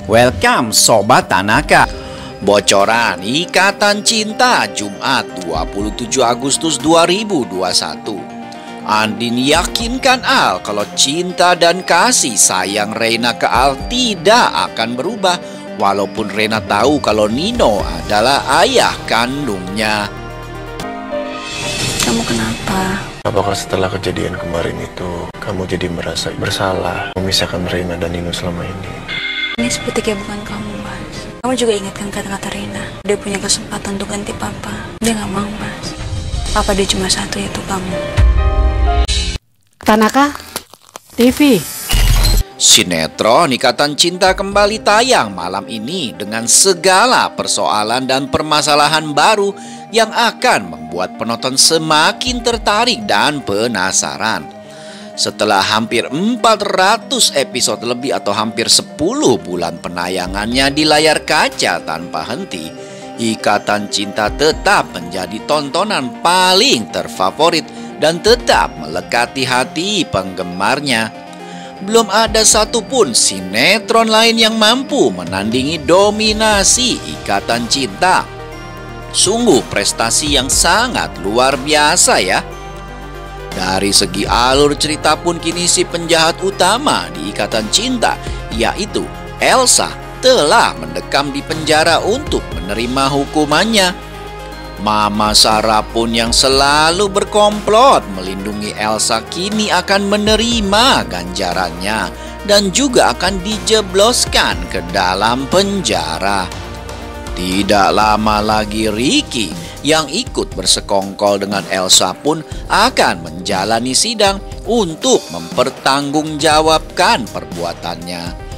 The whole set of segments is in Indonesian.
Welcome Sobat Tanaka. Bocoran Ikatan Cinta Jumat 27 Agustus 2021. Andin yakinkan Al kalau cinta dan kasih sayang Reina ke Al tidak akan berubah, walaupun Reina tahu kalau Nino adalah ayah kandungnya. Kamu kenapa? Apakah setelah kejadian kemarin itu kamu jadi merasa bersalah memisahkan Reina dan Nino selama ini? Ini seperti kayak bukan kamu, Mas. Kamu juga ingatkan kata-kata Reina. Dia punya kesempatan untuk ganti papa. Dia gak mau, Mas. Papa dia cuma satu, yaitu kamu. Tanaka TV. Sinetron Ikatan Cinta kembali tayang malam ini dengan segala persoalan dan permasalahan baru yang akan membuat penonton semakin tertarik dan penasaran. Setelah hampir 400 episode lebih atau hampir 10 bulan penayangannya di layar kaca tanpa henti, Ikatan Cinta tetap menjadi tontonan paling terfavorit dan tetap melekati hati penggemarnya. Belum ada satupun sinetron lain yang mampu menandingi dominasi Ikatan Cinta. Sungguh prestasi yang sangat luar biasa ya. Dari segi alur cerita pun kini si penjahat utama di Ikatan Cinta, yaitu Elsa, telah mendekam di penjara untuk menerima hukumannya. Mama Sarah pun yang selalu berkomplot melindungi Elsa kini akan menerima ganjarannya dan juga akan dijebloskan ke dalam penjara. Tidak lama lagi Ricky yang ikut bersekongkol dengan Elsa pun akan menjalani sidang untuk mempertanggungjawabkan perbuatannya.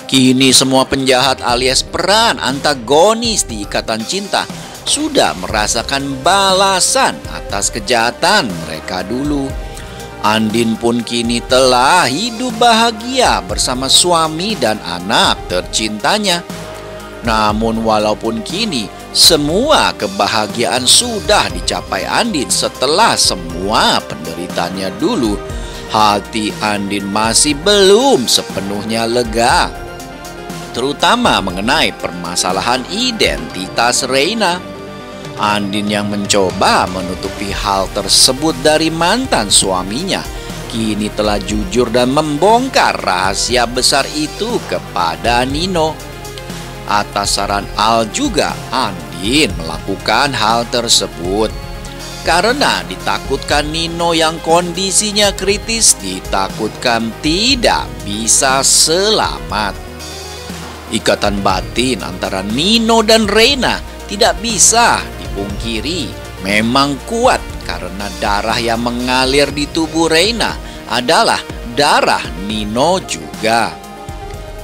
Kini semua penjahat alias peran antagonis di Ikatan Cinta sudah merasakan balasan atas kejahatan mereka dulu. Andin pun kini telah hidup bahagia bersama suami dan anak tercintanya. Namun walaupun kini semua kebahagiaan sudah dicapai Andin setelah semua penderitaannya dulu, hati Andin masih belum sepenuhnya lega, terutama mengenai permasalahan identitas Reina. Andin yang mencoba menutupi hal tersebut dari mantan suaminya kini telah jujur dan membongkar rahasia besar itu kepada Nino. Atas saran Al juga Andin melakukan hal tersebut karena ditakutkan Nino yang kondisinya kritis ditakutkan tidak bisa selamat. Ikatan batin antara Nino dan Reina tidak bisa dipungkiri memang kuat karena darah yang mengalir di tubuh Reina adalah darah Nino juga.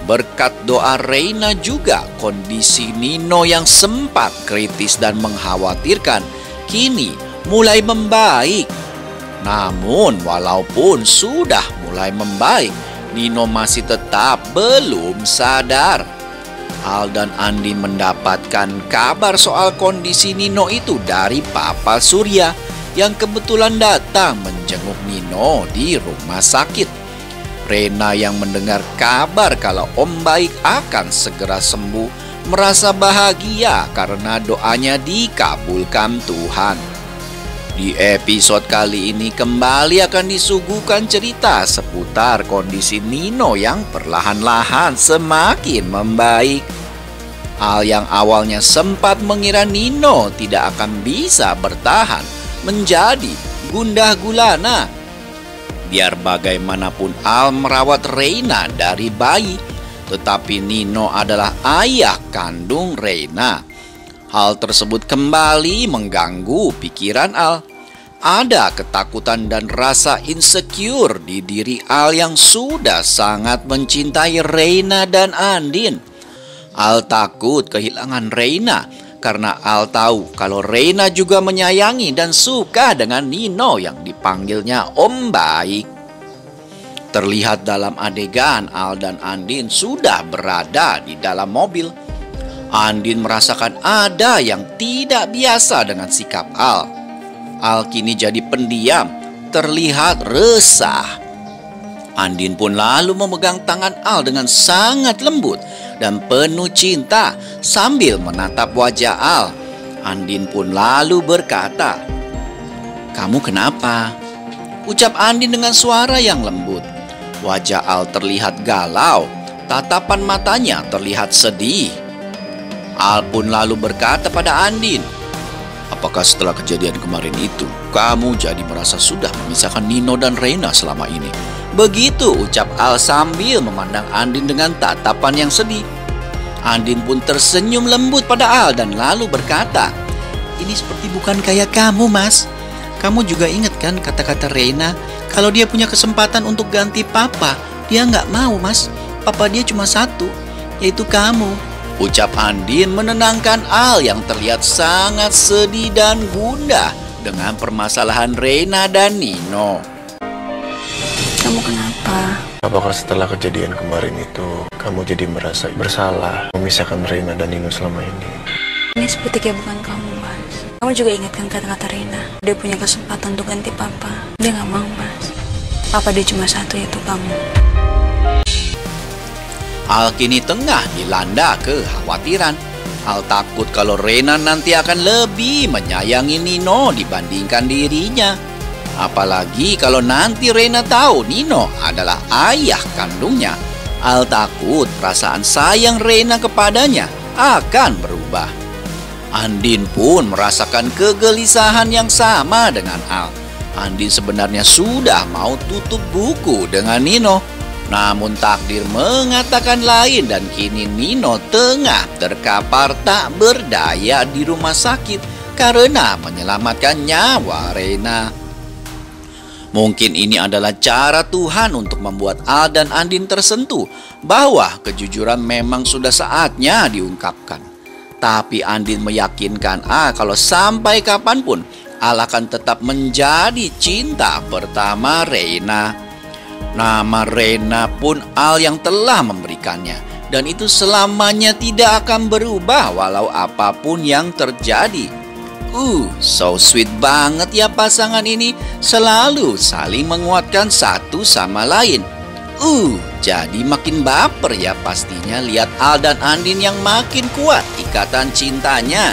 Berkat doa Reina juga kondisi Nino yang sempat kritis dan mengkhawatirkan kini mulai membaik. Namun walaupun sudah mulai membaik, Nino masih tetap belum sadar. Al dan Andi mendapatkan kabar soal kondisi Nino itu dari Papa Surya yang kebetulan datang menjenguk Nino di rumah sakit. Reina yang mendengar kabar kalau Om Baik akan segera sembuh merasa bahagia karena doanya dikabulkan Tuhan. Di episode kali ini kembali akan disuguhkan cerita seputar kondisi Nino yang perlahan-lahan semakin membaik. Al yang awalnya sempat mengira Nino tidak akan bisa bertahan menjadi gundah gulana. Biar bagaimanapun Al merawat Reina dari bayi, tetapi Nino adalah ayah kandung Reina. Hal tersebut kembali mengganggu pikiran Al. Ada ketakutan dan rasa insecure di diri Al yang sudah sangat mencintai Reina dan Andin. Al takut kehilangan Reina karena Al tahu kalau Reina juga menyayangi dan suka dengan Nino yang dipanggilnya Om Baik. Terlihat dalam adegan Al dan Andin sudah berada di dalam mobil. Andin merasakan ada yang tidak biasa dengan sikap Al. Al kini jadi pendiam, terlihat resah. Andin pun lalu memegang tangan Al dengan sangat lembut dan penuh cinta sambil menatap wajah Al. Andin pun lalu berkata, "Kamu kenapa?" ucap Andin dengan suara yang lembut. Wajah Al terlihat galau, tatapan matanya terlihat sedih. Al pun lalu berkata pada Andin, "Apakah setelah kejadian kemarin itu, kamu jadi merasa sudah memisahkan Nino dan Reina selama ini?" Begitu ucap Al sambil memandang Andin dengan tatapan yang sedih. Andin pun tersenyum lembut pada Al dan lalu berkata, "Ini seperti bukan kayak kamu, Mas. Kamu juga ingat kan kata-kata Reina? Kalau dia punya kesempatan untuk ganti papa, dia nggak mau, Mas. Papa dia cuma satu, yaitu kamu." Ucap Andin menenangkan Al yang terlihat sangat sedih dan gundah dengan permasalahan Reina dan Nino. Kamu kenapa? Apakah setelah kejadian kemarin itu kamu jadi merasa bersalah memisahkan Reina dan Nino selama ini? Ini seperti kayak bukan kamu, Mas. Kamu juga ingat kan kata-kata Reina? Dia punya kesempatan untuk ganti papa. Dia nggak mau, Mas. Papa dia cuma satu, yaitu kamu. Al kini tengah dilanda kekhawatiran. Al takut kalau Reina nanti akan lebih menyayangi Nino dibandingkan dirinya. Apalagi kalau nanti Reina tahu Nino adalah ayah kandungnya. Al takut perasaan sayang Reina kepadanya akan berubah. Andin pun merasakan kegelisahan yang sama dengan Al. Andin sebenarnya sudah mau tutup buku dengan Nino. Namun takdir mengatakan lain dan kini Nino tengah terkapar tak berdaya di rumah sakit karena menyelamatkan nyawa Reina. Mungkin ini adalah cara Tuhan untuk membuat Al dan Andin tersentuh bahwa kejujuran memang sudah saatnya diungkapkan. Tapi Andin meyakinkan Al kalau sampai kapanpun Al akan tetap menjadi cinta pertama Reina. Nama Reina pun Al yang telah memberikannya, dan itu selamanya tidak akan berubah walau apapun yang terjadi. So sweet banget ya pasangan ini, selalu saling menguatkan satu sama lain. Jadi makin baper ya pastinya lihat Al dan Andin yang makin kuat ikatan cintanya.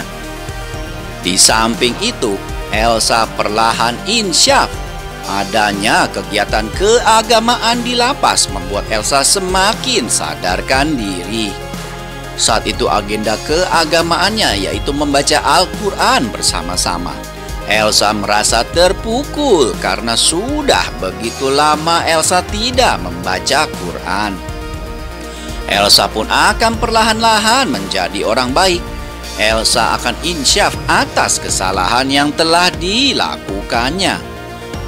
Di samping itu, Elsa perlahan insyaf. Adanya kegiatan keagamaan di lapas membuat Elsa semakin sadarkan diri. Saat itu agenda keagamaannya yaitu membaca Al-Quran bersama-sama. Elsa merasa terpukul karena sudah begitu lama Elsa tidak membaca Quran. Elsa pun akan perlahan-lahan menjadi orang baik. Elsa akan insyaf atas kesalahan yang telah dilakukannya.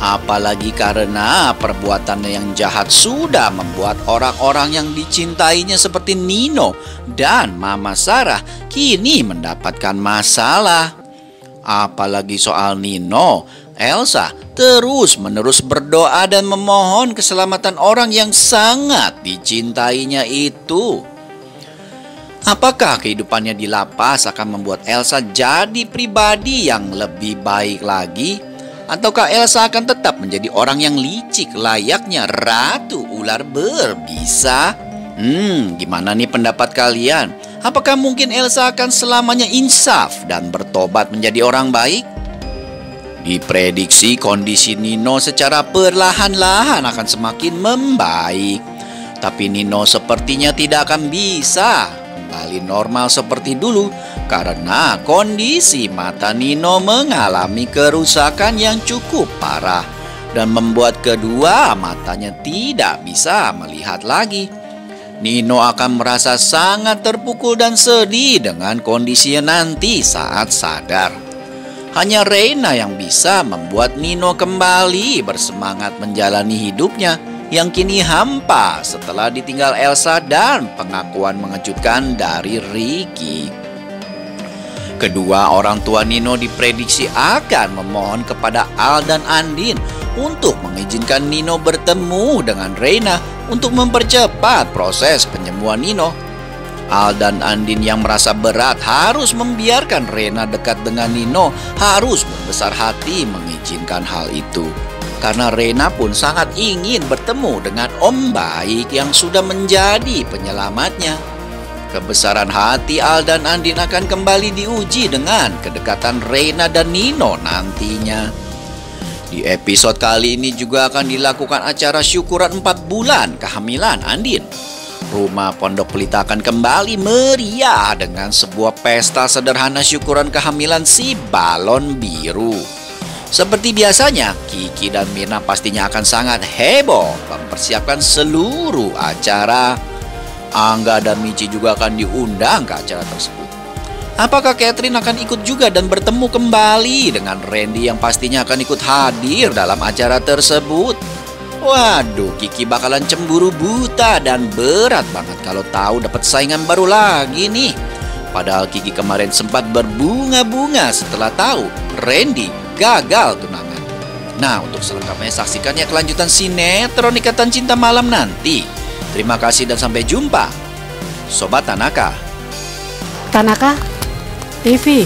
Apalagi karena perbuatannya yang jahat sudah membuat orang-orang yang dicintainya seperti Nino dan Mama Sarah kini mendapatkan masalah. Apalagi soal Nino, Elsa terus-menerus berdoa dan memohon keselamatan orang yang sangat dicintainya itu. Apakah kehidupannya di lapas akan membuat Elsa jadi pribadi yang lebih baik lagi? Ataukah Elsa akan tetap menjadi orang yang licik layaknya ratu ular berbisa? Gimana nih pendapat kalian? Apakah mungkin Elsa akan selamanya insaf dan bertobat menjadi orang baik? Diprediksi kondisi Nino secara perlahan-lahan akan semakin membaik. Tapi Nino sepertinya tidak akan bisa kembali normal seperti dulu karena kondisi mata Nino mengalami kerusakan yang cukup parah dan membuat kedua matanya tidak bisa melihat lagi. Nino akan merasa sangat terpukul dan sedih dengan kondisinya nanti saat sadar. Hanya Reina yang bisa membuat Nino kembali bersemangat menjalani hidupnya yang kini hampa setelah ditinggal Elsa dan pengakuan mengejutkan dari Ricky. Kedua orang tua Nino diprediksi akan memohon kepada Al dan Andin untuk mengizinkan Nino bertemu dengan Reina untuk mempercepat proses penyembuhan Nino. Al dan Andin yang merasa berat harus membiarkan Reina dekat dengan Nino harus berbesar hati mengizinkan hal itu. Karena Reina pun sangat ingin bertemu dengan Om baik yang sudah menjadi penyelamatnya. kebesaran hati Al dan Andin akan kembali diuji dengan kedekatan Reina dan Nino nantinya. Di episode kali ini juga akan dilakukan acara syukuran 4 bulan kehamilan Andin. Rumah Pondok Pelita akan kembali meriah dengan sebuah pesta sederhana syukuran kehamilan si balon biru. Seperti biasanya, Kiki dan Mirna pastinya akan sangat heboh mempersiapkan seluruh acara. Angga dan Michi juga akan diundang ke acara tersebut. Apakah Catherine akan ikut juga dan bertemu kembali dengan Randy yang pastinya akan ikut hadir dalam acara tersebut? Waduh, Kiki bakalan cemburu buta dan berat banget kalau tahu dapat saingan baru lagi nih. Padahal Kiki kemarin sempat berbunga-bunga setelah tahu Randy gagal tunangan. Nah, untuk selengkapnya saksikan ya kelanjutan sinetron Ikatan Cinta Malam nanti. Terima kasih dan sampai jumpa, Sobat Tanaka. Tanaka TV.